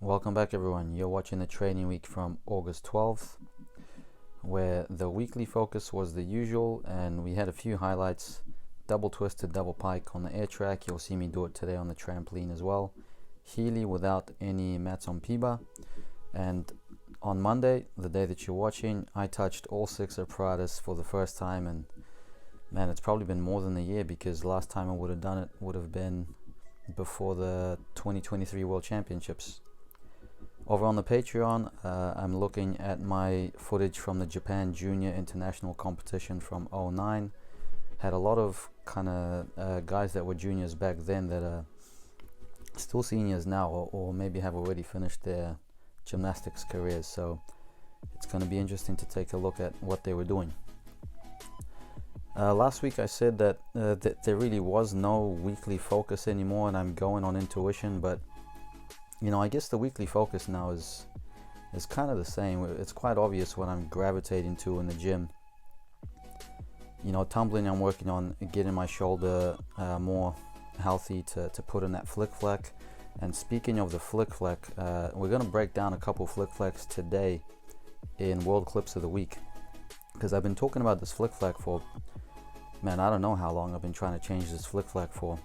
Welcome back everyone. You're watching the training week from August 12th, where the weekly focus was the usual and we had a few highlights. Double twisted, double pike on the air track. You'll see me do it today on the trampoline as well. Healy without any mats on P-bar. And on Monday, the day that you're watching, I touched all 6 apparatus for the first time, and man, it's probably been more than a year because the last time I would have done it would have been before the 2023 World Championships. Over on the Patreon, I'm looking at my footage from the Japan Junior International competition from '09. Had a lot of kind of guys that were juniors back then that are still seniors now, or maybe have already finished their gymnastics careers. So it's going to be interesting to take a look at what they were doing. Last week I said that there really was no weekly focus anymore, and I'm going on intuition, but I guess the weekly focus now is kind of the same. It's quite obvious what I'm gravitating to in the gym. Tumbling, I'm working on getting my shoulder more healthy to put in that flick flack. And speaking of the flick flack, we're going to break down a couple flick flacks today in World Clips of the Week, because I've been talking about this flick flack for, I don't know how long I've been trying to change this flick flack for.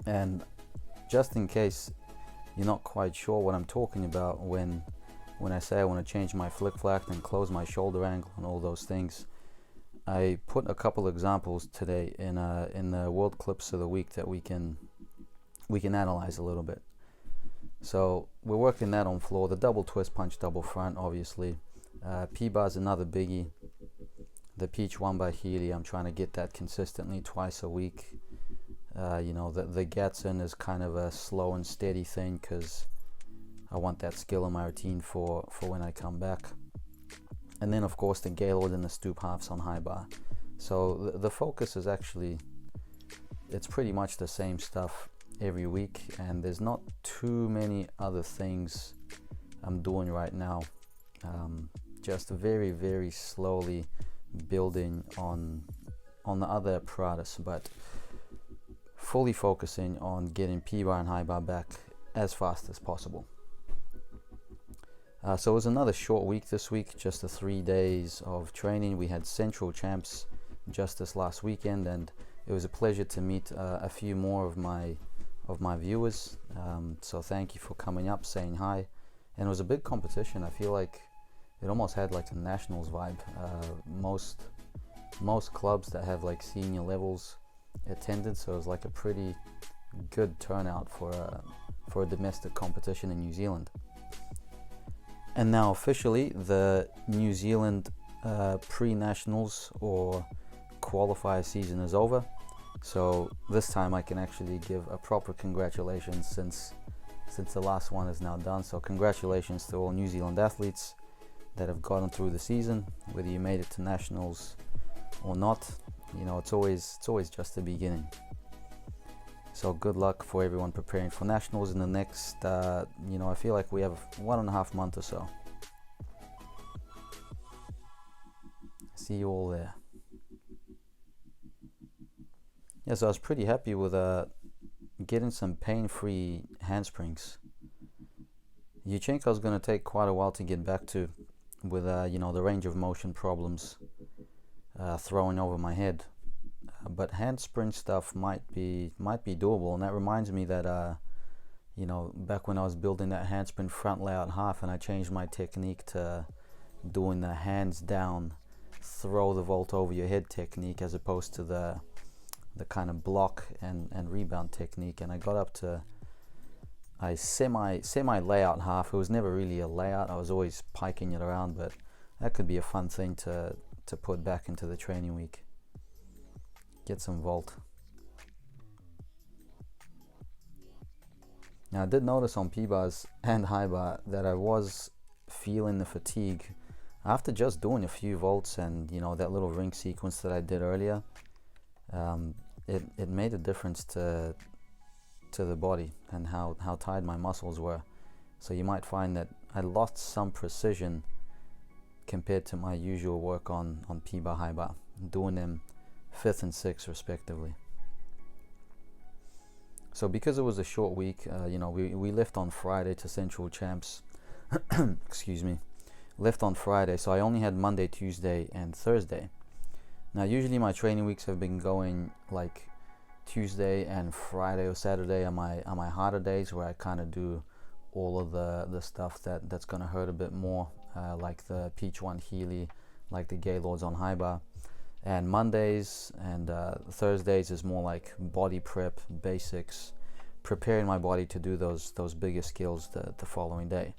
And just in case you're not quite sure what I'm talking about when I say I want to change my flick flack and close my shoulder angle and all those things, I put a couple examples today in the World Clips of the Week that we can analyze a little bit. So we're working that on floor. The double twist punch, double front, obviously. P-bar is another biggie. The peach one by Healy, I'm trying to get that consistently twice a week. The Gatson is kind of a slow and steady thing because I want that skill in my routine for when I come back. And then of course the Gaylord and the stoop halves on high bar. So the focus is actually, it's pretty much the same stuff every week, and there's not too many other things I'm doing right now. Just very, very slowly building on the other apparatus, but fully focusing on getting P-bar and high bar back as fast as possible. So it was another short week this week, just the 3 days of training. We had Central Champs just this last weekend, and it was a pleasure to meet a few more of my viewers. So thank you for coming up, saying hi. And it was a big competition. I feel like it almost had like a nationals vibe. Most clubs that have like senior levels attended, so it was like a pretty good turnout for a domestic competition in New Zealand. And now officially the New Zealand pre-nationals or qualifier season is over, so this time I can actually give a proper congratulations since the last one is now done. So congratulations to all New Zealand athletes that have gotten through the season, whether you made it to nationals or not. It's always just the beginning. So good luck for everyone preparing for nationals in the next I feel like we have 1.5 months or so. See you all there. Yeah, so I was pretty happy with getting some pain-free handsprings. Yurchenko's going to take quite a while to get back to with the range of motion problems throwing over my head. But handspring stuff might be doable, and that reminds me that back when I was building that handspring front layout half, and I changed my technique to doing the hands down, throw the vault over your head technique as opposed to the kind of block and rebound technique, and I got up to a semi layout half. It was never really a layout, I was always piking it around, but that could be a fun thing to put back into the training week. Get some vault. Now I did notice on P-bars and high bar that I was feeling the fatigue after just doing a few vaults, and that little ring sequence that I did earlier. It made a difference to the body and how tired my muscles were. So you might find that I lost some precision compared to my usual work on P-bar, high bar, doing them 5th and 6th respectively. So because it was a short week, we left on Friday to Central Champs. Excuse me. Left on Friday, so I only had Monday, Tuesday, and Thursday. Now usually my training weeks have been going like Tuesday and Friday or Saturday are my harder days, where I kind of do all of the stuff that's gonna hurt a bit more, like the Peach 1 Healy, like the Gaylords on high bar. And Mondays and Thursdays is more like body prep, basics, preparing my body to do those bigger skills the following day.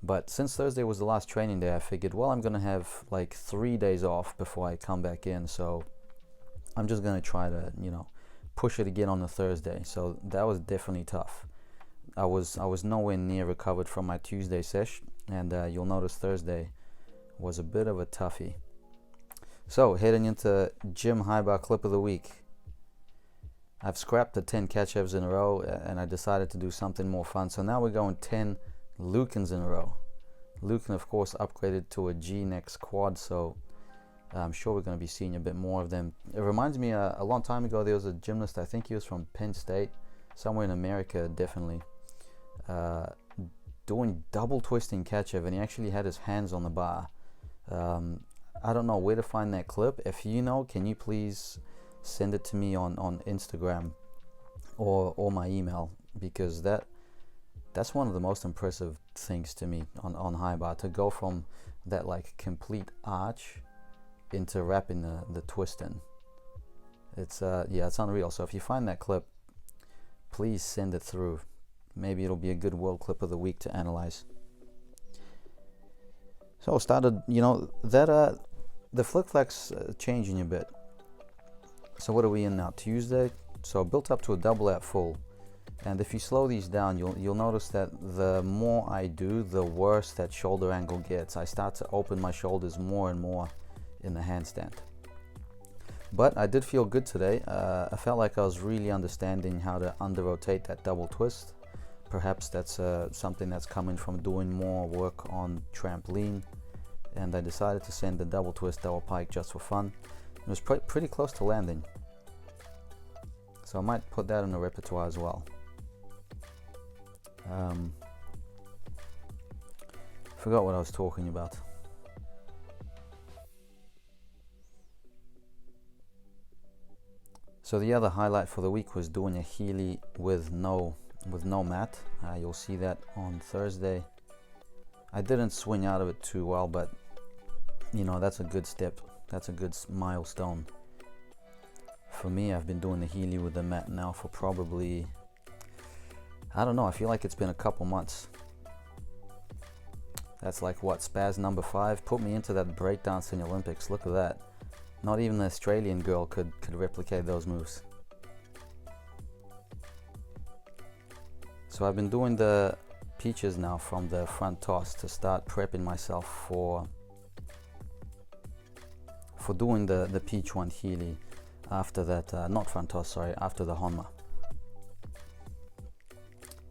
But since Thursday was the last training day, I figured, well, I'm gonna have like 3 days off before I come back in, so I'm just gonna try to push it again on the Thursday. So that was definitely tough. I was nowhere near recovered from my Tuesday sesh, and you'll notice Thursday was a bit of a toughie. So heading into gym high bar clip of the week, I've scrapped the 10 Tkachevs in a row, and I decided to do something more fun. So now we're going 10 Lukens in a row. Luken, of course, upgraded to a G next quad, so I'm sure we're going to be seeing a bit more of them. It reminds me, a long time ago there was a gymnast, I think he was from Penn State, somewhere in America definitely, doing double twisting Tkachev, and he actually had his hands on the bar. I don't know where to find that clip. If you know, can you please send it to me on Instagram or my email, because that's one of the most impressive things to me on high bar, to go from that like complete arch into wrapping the twist in. It's it's unreal. So if you find that clip, please send it through. Maybe it'll be a good world clip of the week to analyze. So started, the flick flags changing a bit. So what are we in now? Tuesday. So built up to a double at full. And if you slow these down, you'll notice that the more I do, the worse that shoulder angle gets. I start to open my shoulders more and more in the handstand. But I did feel good today. I felt like I was really understanding how to under-rotate that double twist. Perhaps that's something that's coming from doing more work on trampoline. And I decided to send the double twist, double pike just for fun. It was pretty close to landing. So I might put that in the repertoire as well. Forgot what I was talking about. So the other highlight for the week was doing a Healy with no mat. You'll see that on Thursday. I didn't swing out of it too well, but that's a good step. That's a good milestone. For me, I've been doing the Healy with the mat now for probably, I don't know, I feel like it's been a couple months. That's like what, spaz number 5? Put me into that breakdance in the Olympics. Look at that. Not even an Australian girl could replicate those moves. So I've been doing the peaches now from the front toss to start prepping myself for doing the peach 1 Healy after that, not front toss, sorry, after the Honma.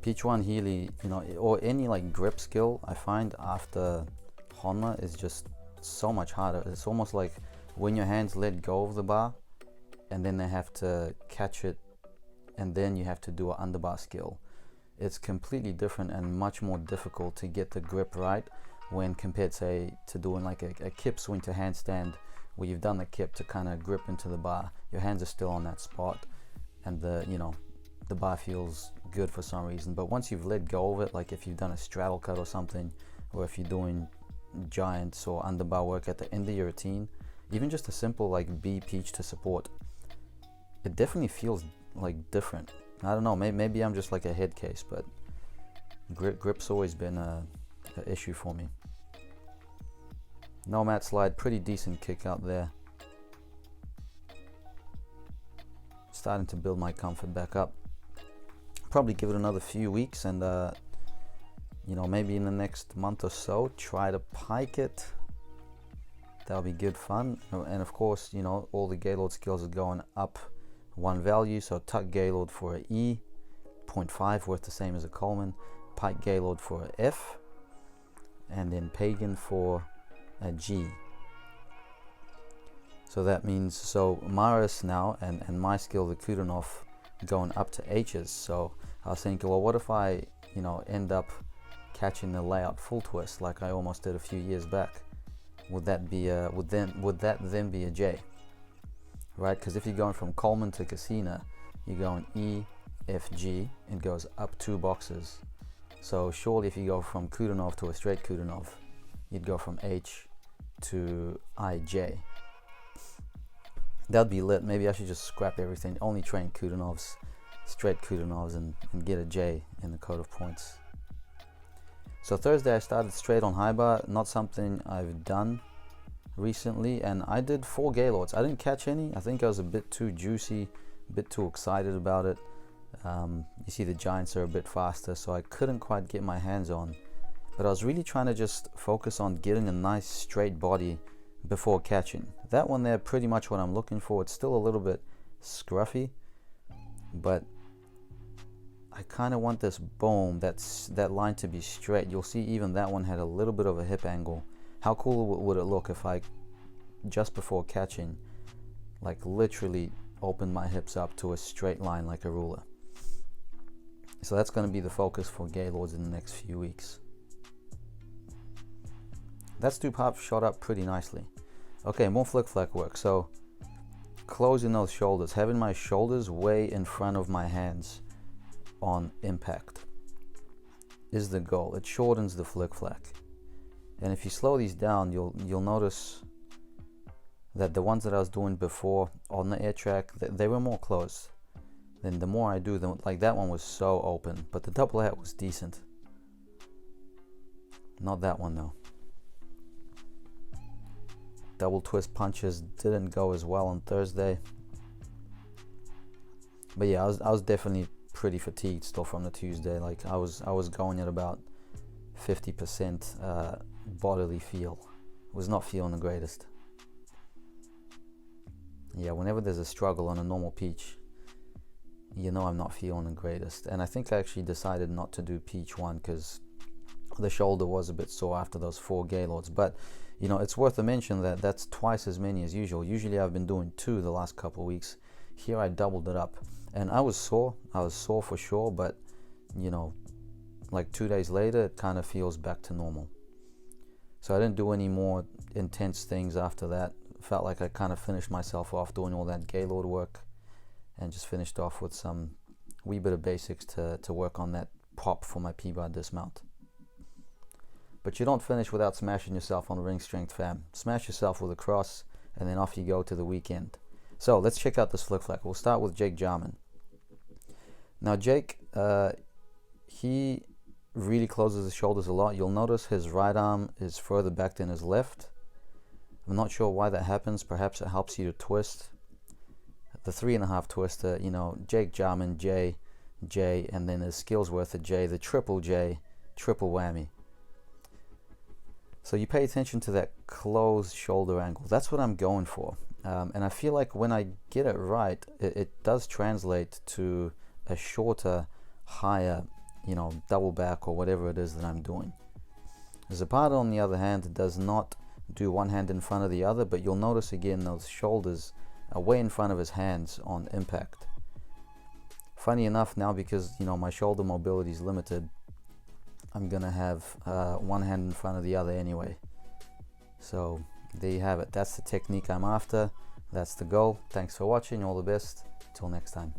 Peach 1 Healy, or any like grip skill, I find after Honma is just so much harder. It's almost like when your hands let go of the bar and then they have to catch it, and then you have to do an underbar skill. It's completely different and much more difficult to get the grip right when compared, say, to doing like a kip swing to handstand, where you've done the kip to kind of grip into the bar. Your hands are still on that spot, and the bar feels good for some reason. But once you've let go of it, like if you've done a straddle cut or something, or if you're doing giants or underbar work at the end of your routine, even just a simple like B peach to support, it definitely feels like different. I don't know, maybe I'm just like a head case, but grip's always been an issue for me. No mat slide, pretty decent kick out there. Starting to build my comfort back up. Probably give it another few weeks, and maybe in the next month or so try to pike it. That'll be good fun. And of course, all the Gaylord skills are going up one value. So tuck Gaylord for a E, 0.5 worth the same as a Coleman. Pike Gaylord for a F, and then Pagan for a G. So that means, Maris now and my skill, the Kudanov, going up to H's. So I was thinking, well, what if I, end up catching the layout full twist like I almost did a few years back? Would that then be a J, right? Because if you're going from Coleman to Casina, you're going E, F, G, it goes up 2 boxes. So surely if you go from Kudinov to a straight Kudinov, you'd go from H to IJ. That'd be lit. Maybe I should just scrap everything, only train Kudinovs, straight Kudinovs, and get a J in the code of points. So Thursday I started straight on high bar, not something I've done recently, and I did 4 Gaylords. I didn't catch any. I think I was a bit too juicy, a bit too excited about it. You see the giants are a bit faster, so I couldn't quite get my hands on. But I was really trying to just focus on getting a nice straight body before catching. That one there, pretty much what I'm looking for. It's still a little bit scruffy, but I kind of want this boom, that line to be straight. You'll see even that one had a little bit of a hip angle. How cool would it look if I, just before catching, like literally opened my hips up to a straight line like a ruler? So that's going to be the focus for Gaylords in the next few weeks. That stoop hop shot up pretty nicely. Okay, more flick flack work. So closing those shoulders, having my shoulders way in front of my hands on impact is the goal. It shortens the flick flack. And if you slow these down, you'll notice that the ones that I was doing before on the air track, they were more closed. Then the more I do them, like that one was so open, but the double hat was decent. Not that one though. Double twist punches didn't go as well on Thursday. But yeah, I was definitely pretty fatigued still from the Tuesday. Like I was going at about 50% bodily feel. Was not feeling the greatest. Yeah, whenever there's a struggle on a normal peach, I'm not feeling the greatest. And I think I actually decided not to do peach 1 because the shoulder was a bit sore after those 4 Gaylords. But it's worth a mention that that's twice as many as usual. Usually I've been doing 2 the last couple of weeks. Here I doubled it up, and I was sore for sure, but like 2 days later it kind of feels back to normal. So I didn't do any more intense things after that. Felt like I kind of finished myself off doing all that Gaylord work, and just finished off with some wee bit of basics to work on that pop for my P-bar dismount. But you don't finish without smashing yourself on ring strength, fam. Smash yourself with a cross, and then off you go to the weekend. So let's check out this flick flack. We'll start with Jake Jarman. Now Jake, he really closes his shoulders a lot. You'll notice his right arm is further back than his left. I'm not sure why that happens. Perhaps it helps you to twist. The 3.5 twister, Jake Jarman, J, and then his Skillsworth, a J, the triple J, triple whammy. So you pay attention to that closed shoulder angle. That's what I'm going for. And I feel like when I get it right, it does translate to a shorter, higher, double back or whatever it is that I'm doing. Zapata, on the other hand, does not do one hand in front of the other, but you'll notice again those shoulders are way in front of his hands on impact. Funny enough, now because my shoulder mobility is limited, I'm gonna have one hand in front of the other anyway. So there you have it. That's the technique I'm after. That's the goal. Thanks for watching. All the best. Till next time.